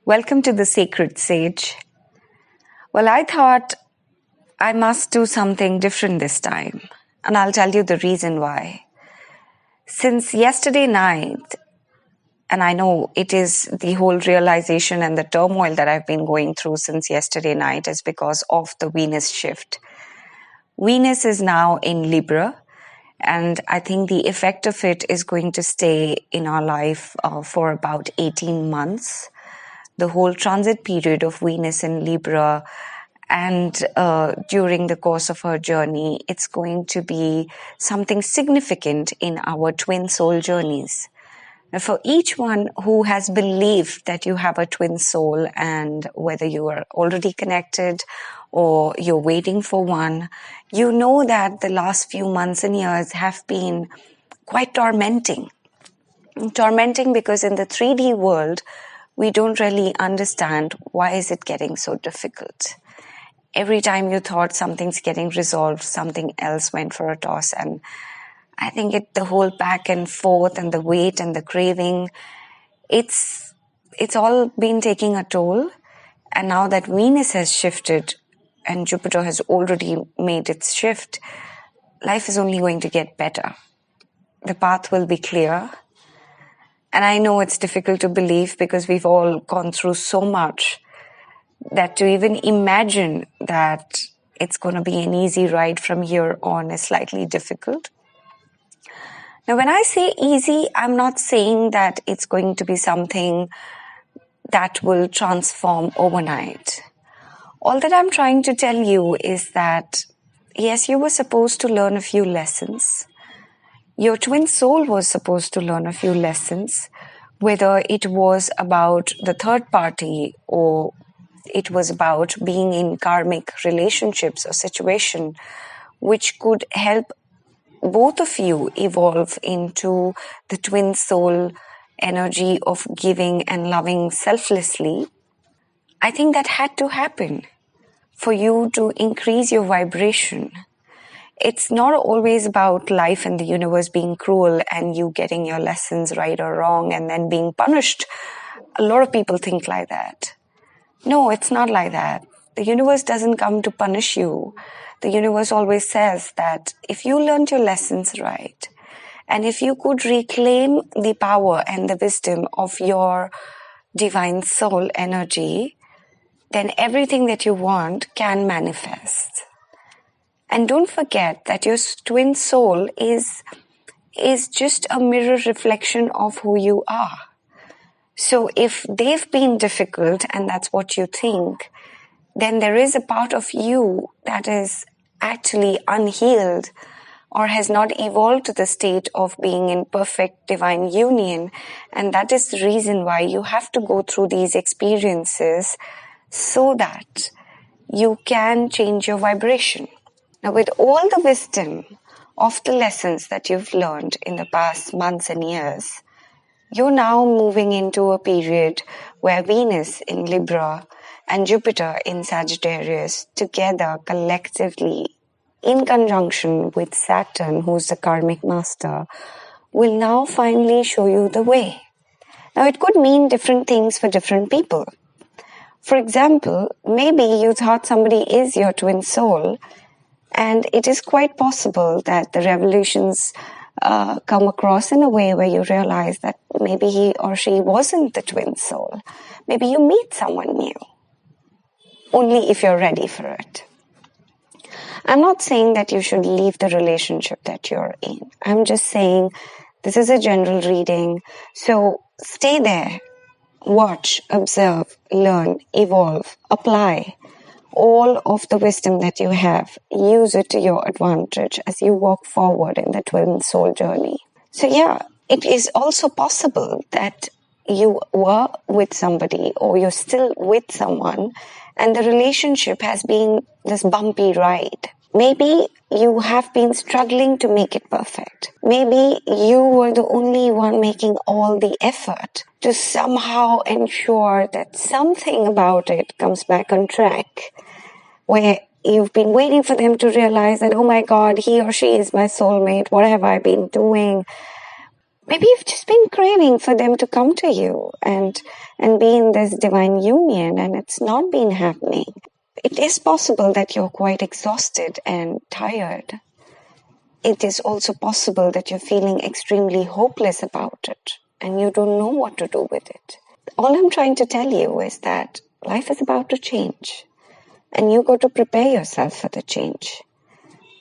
Welcome to the Sacred Sage. Well, I thought I must do something different this time, and I'll tell you the reason why. Since yesterday night, and I know it is the whole realization and the turmoil that I've been going through since yesterday night is because of the Venus shift. Venus is now in Libra, and I think the effect of it is going to stay in our life for about 18 months. The whole transit period of Venus in Libra, and during the course of her journey, it's going to be something significant in our twin soul journeys. Now, for each one who has believed that you have a twin soul, and whether you are already connected or you're waiting for one, you know that the last few months and years have been quite tormenting. Tormenting because in the 3D world, we don't really understand why is it getting so difficult. Every time you thought something's getting resolved, something else went for a toss. And I think the whole back and forth and the weight and the craving, it's all been taking a toll. And now that Venus has shifted and Jupiter has already made its shift, life is only going to get better. The path will be clear. And I know it's difficult to believe because we've all gone through so much that to even imagine that it's going to be an easy ride from here on is slightly difficult. Now, when I say easy, I'm not saying that it's going to be something that will transform overnight. All that I'm trying to tell you is that, yes, you were supposed to learn a few lessons. Your twin soul was supposed to learn a few lessons, whether it was about the third party or it was about being in karmic relationships or situation, which could help both of you evolve into the twin soul energy of giving and loving selflessly. I think that had to happen for you to increase your vibration. It's not always about life and the universe being cruel and you getting your lessons right or wrong and then being punished. A lot of people think like that. No, it's not like that. The universe doesn't come to punish you. The universe always says that if you learned your lessons right, and if you could reclaim the power and the wisdom of your divine soul energy, then everything that you want can manifest. And don't forget that your twin soul is just a mirror reflection of who you are. So if they've been difficult and that's what you think, then there is a part of you that is actually unhealed or has not evolved to the state of being in perfect divine union. And that is the reason why you have to go through these experiences so that you can change your vibration. Now, with all the wisdom of the lessons that you've learned in the past months and years, you're now moving into a period where Venus in Libra and Jupiter in Sagittarius together collectively in conjunction with Saturn, who's the karmic master, will now finally show you the way. Now, it could mean different things for different people. For example, maybe you thought somebody is your twin soul, and it is quite possible that the revelations come across in a way where you realize that maybe he or she wasn't the twin soul. Maybe you meet someone new, only if you're ready for it. I'm not saying that you should leave the relationship that you're in. I'm just saying this is a general reading. So stay there, watch, observe, learn, evolve, apply. All of the wisdom that you have, use it to your advantage as you walk forward in the twin soul journey. So yeah, it is also possible that you were with somebody or you're still with someone and the relationship has been this bumpy ride. Maybe you have been struggling to make it perfect. Maybe you were the only one making all the effort to somehow ensure that something about it comes back on track, where you've been waiting for them to realize that, oh my God, he or she is my soulmate. What have I been doing? Maybe you've just been craving for them to come to you and be in this divine union, and it's not been happening. It is possible that you're quite exhausted and tired. It is also possible that you're feeling extremely hopeless about it and you don't know what to do with it. All I'm trying to tell you is that life is about to change and you got to prepare yourself for the change.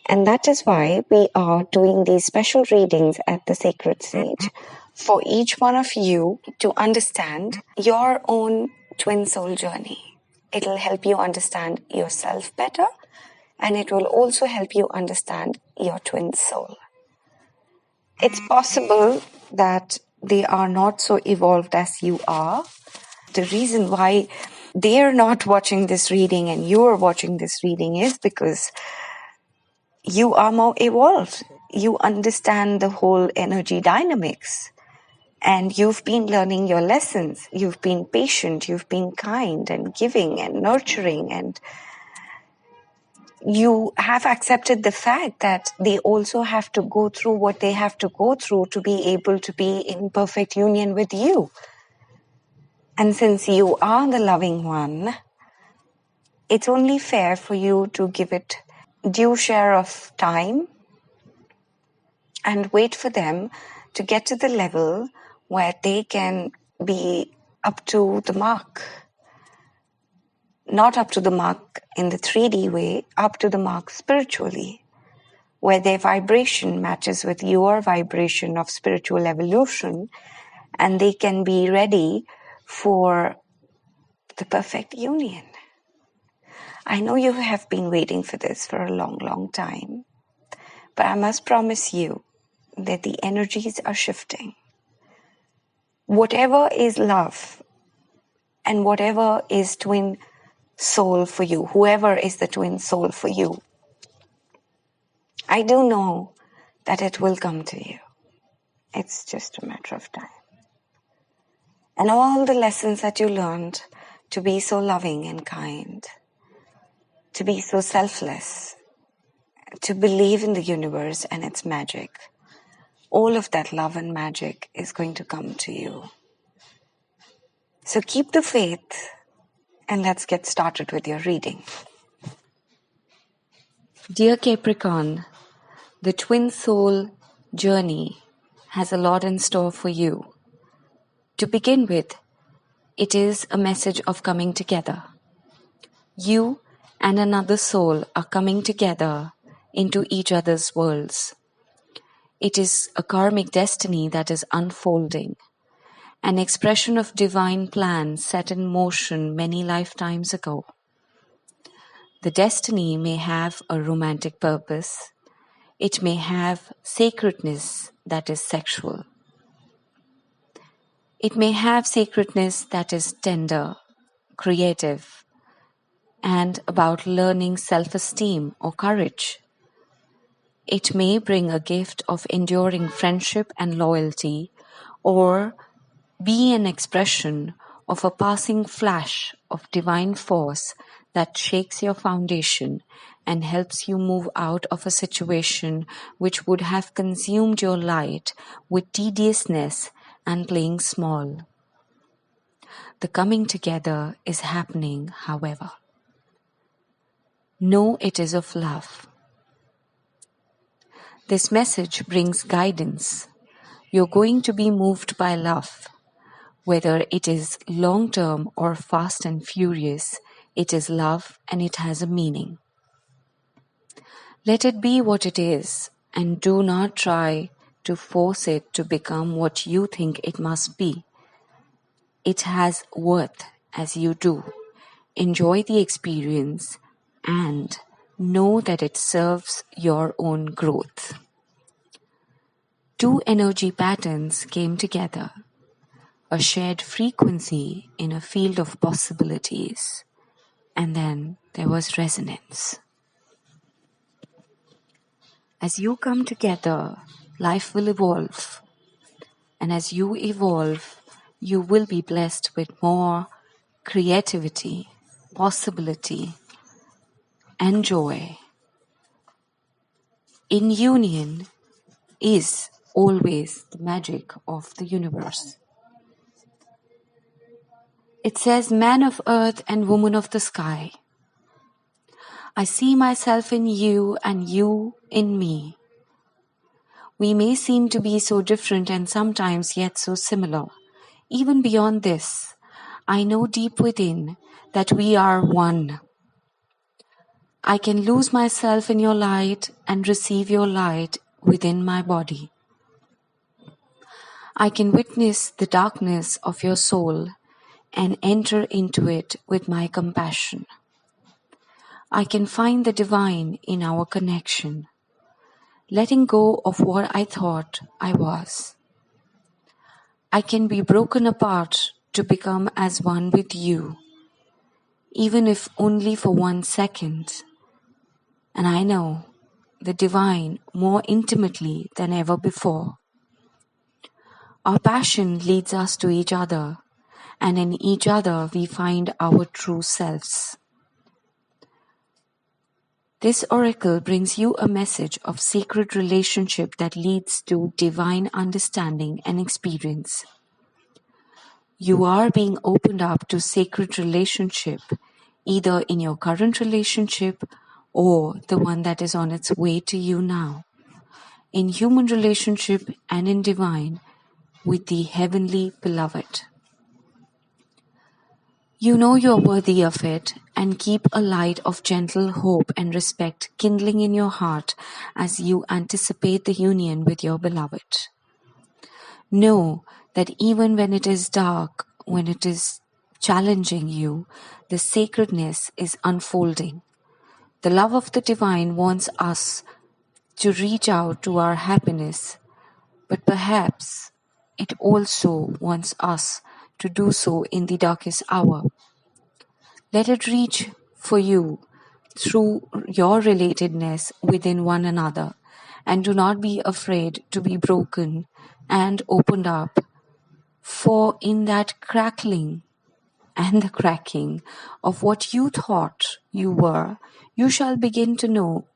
And that is why we are doing these special readings at the Sacred Sage for each one of you to understand your own twin soul journey. It'll help you understand yourself better, and it will also help you understand your twin soul. It's possible that they are not so evolved as you are. The reason why they're not watching this reading and you're watching this reading is because you are more evolved. You understand the whole energy dynamics. And you've been learning your lessons. You've been patient. You've been kind and giving and nurturing. And you have accepted the fact that they also have to go through what they have to go through to be able to be in perfect union with you. And since you are the loving one, it's only fair for you to give it due share of time and wait for them to get to the level where they can be up to the mark. Not up to the mark in the 3D way, up to the mark spiritually, where their vibration matches with your vibration of spiritual evolution, and they can be ready for the perfect union. I know you have been waiting for this for a long, long time, but I must promise you that the energies are shifting. Whatever is love and whatever is twin soul for you, whoever is the twin soul for you, I do know that it will come to you. It's just a matter of time. And all the lessons that you learned to be so loving and kind, to be so selfless, to believe in the universe and its magic, all of that love and magic is going to come to you. So keep the faith and let's get started with your reading. Dear Capricorn, the twin soul journey has a lot in store for you. To begin with, it is a message of coming together. You and another soul are coming together into each other's worlds. It is a karmic destiny that is unfolding, an expression of divine plan set in motion many lifetimes ago. The destiny may have a romantic purpose. It may have sacredness that is sexual. It may have sacredness that is tender, creative, and about learning self-esteem or courage. It may bring a gift of enduring friendship and loyalty, or be an expression of a passing flash of divine force that shakes your foundation and helps you move out of a situation which would have consumed your light with tediousness and playing small. The coming together is happening, however. Know it is of love. This message brings guidance. You're going to be moved by love. Whether it is long-term or fast and furious, it is love and it has a meaning. Let it be what it is, and do not try to force it to become what you think it must be. It has worth as you do. Enjoy the experience and know that it serves your own growth. Two energy patterns came together, a shared frequency in a field of possibilities, and then there was resonance. As you come together, life will evolve, and as you evolve, you will be blessed with more creativity, possibility, and joy. In union is always the magic of the universe. It says, "Man of earth and woman of the sky, I see myself in you and you in me. We may seem to be so different and sometimes yet so similar. Even beyond this, I know deep within that we are one. I can lose myself in your light and receive your light within my body. I can witness the darkness of your soul and enter into it with my compassion. I can find the divine in our connection, letting go of what I thought I was. I can be broken apart to become as one with you, even if only for 1 second. And I know the divine more intimately than ever before. Our passion leads us to each other, and in each other we find our true selves. This oracle brings you a message of sacred relationship that leads to divine understanding and experience. You are being opened up to sacred relationship, either in your current relationship or the one that is on its way to you now, in human relationship and in divine, with the heavenly beloved. You know you're worthy of it, and keep a light of gentle hope and respect kindling in your heart as you anticipate the union with your beloved. Know that even when it is dark, when it is challenging you, the sacredness is unfolding. The love of the divine wants us to reach out to our happiness, but perhaps it also wants us to do so in the darkest hour. Let it reach for you through your relatedness within one another, and do not be afraid to be broken and opened up, for in that crackling and the cracking of what you thought you were, you shall begin to know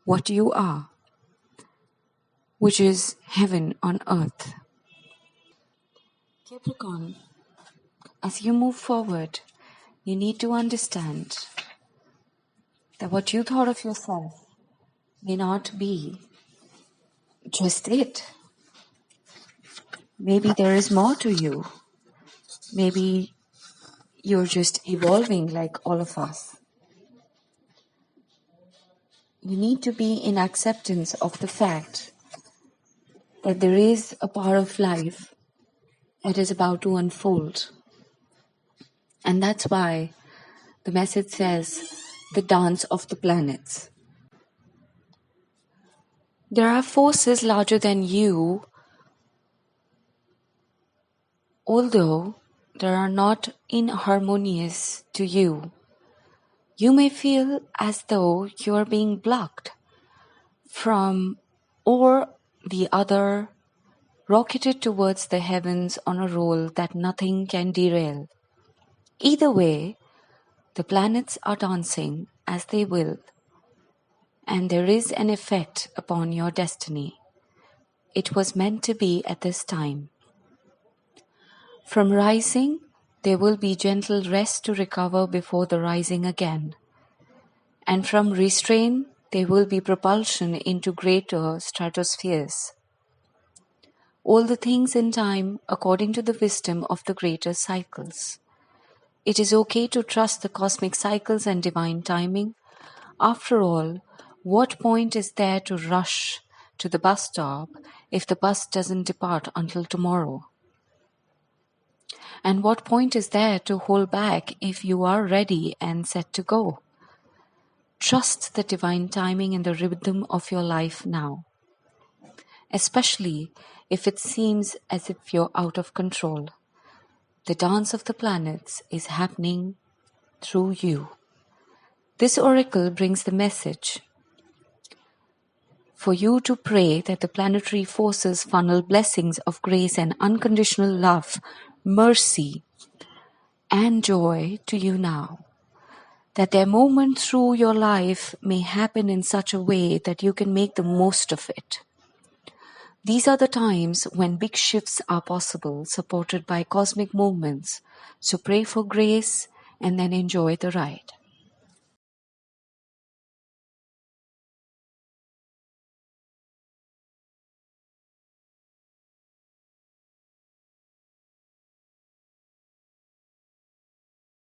what you are, which is heaven on earth. Capricorn, as you move forward, you need to understand that what you thought of yourself may not be just it. Maybe there is more to you. Maybe you're just evolving like all of us. You need to be in acceptance of the fact that there is a part of life that is about to unfold. And that's why the message says the dance of the planets. There are forces larger than you, although they are not inharmonious to you. You may feel as though you are being blocked from or the other, rocketed towards the heavens on a roll that nothing can derail. Either way, the planets are dancing as they will, and there is an effect upon your destiny. It was meant to be at this time. From rising, there will be gentle rest to recover before the rising again. And from restraint, there will be propulsion into greater stratospheres. All the things in time according to the wisdom of the greater cycles. It is okay to trust the cosmic cycles and divine timing. After all, what point is there to rush to the bus stop if the bus doesn't depart until tomorrow? And what point is there to hold back if you are ready and set to go? Trust the divine timing and the rhythm of your life now, especially if it seems as if you're out of control. The dance of the planets is happening through you. This oracle brings the message for you to pray that the planetary forces funnel blessings of grace and unconditional love, mercy, and joy to you now. That their movement through your life may happen in such a way that you can make the most of it. These are the times when big shifts are possible, supported by cosmic movements. So pray for grace and then enjoy the ride.